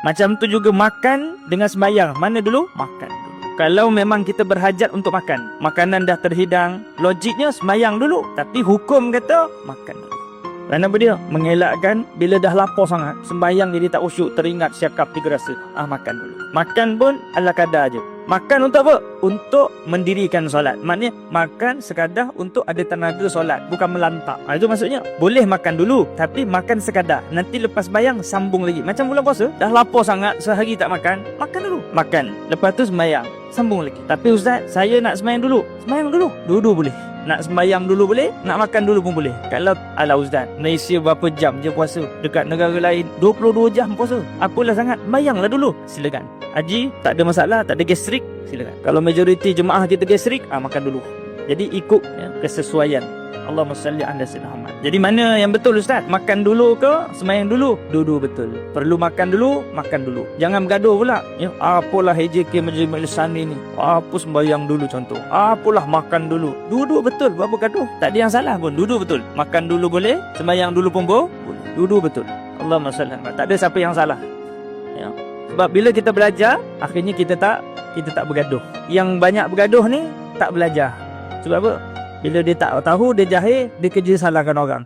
Macam tu juga makan dengan sembahyang. Mana dulu? Makan dulu. Kalau memang kita berhajat untuk makan, makanan dah terhidang, logiknya sembahyang dulu. Tapi hukum kata makan dulu. Kenapa dia? Mengelakkan bila dah lapar sangat, sembahyang jadi tak usyuk, teringat siakap tiga rasa. Makan dulu. Makan pun ala kadar je. Makan untuk apa? Untuk mendirikan solat. Maknanya makan sekadar untuk ada tenaga solat, bukan melantak. Itu maksudnya. Boleh makan dulu, tapi makan sekadar. Nanti lepas sembahyang sambung lagi. Macam bulan puasa, dah lapar sangat, sehari tak makan, makan dulu. Makan. Lepas tu sembahyang, sambung lagi. Tapi ustaz, saya nak sembahyang dulu. Sembahyang dulu. Dua-dua boleh. Nak sembahyang dulu boleh, nak makan dulu pun boleh. Kalau ala ustaz, Malaysia berapa jam je puasa? Dekat negara lain 22 jam puasa. Apalah sangat, sembahyanglah dulu. Silakan. Haji tak ada masalah, tak ada gastrik, silakan. Kalau majoriti jemaah kita gastrik, makan dulu. Jadi ikut kesesuaian. Allahumma salli ala sayyidina Muhammad. Jadi mana yang betul ustaz? Makan dulu ke sembahyang dulu? Dua-dua betul. Perlu makan dulu, makan dulu. Jangan bergaduh pula. Ya, apalah HJK Majlis Sani ni. Apa sembahyang dulu contoh. Apalah makan dulu. Dua-dua betul. Berapa gaduh? Tak ada yang salah pun. Dua-dua betul. Makan dulu boleh, sembahyang dulu pun boleh. Dua-dua betul. Allahumma salli ala. Tak ada siapa yang salah. Ya. Sebab bila kita belajar, akhirnya kita tak bergaduh. Yang banyak bergaduh ni tak belajar. Sebab apa? Bila dia tak tahu, dia jahil, dia kerja salahkan orang.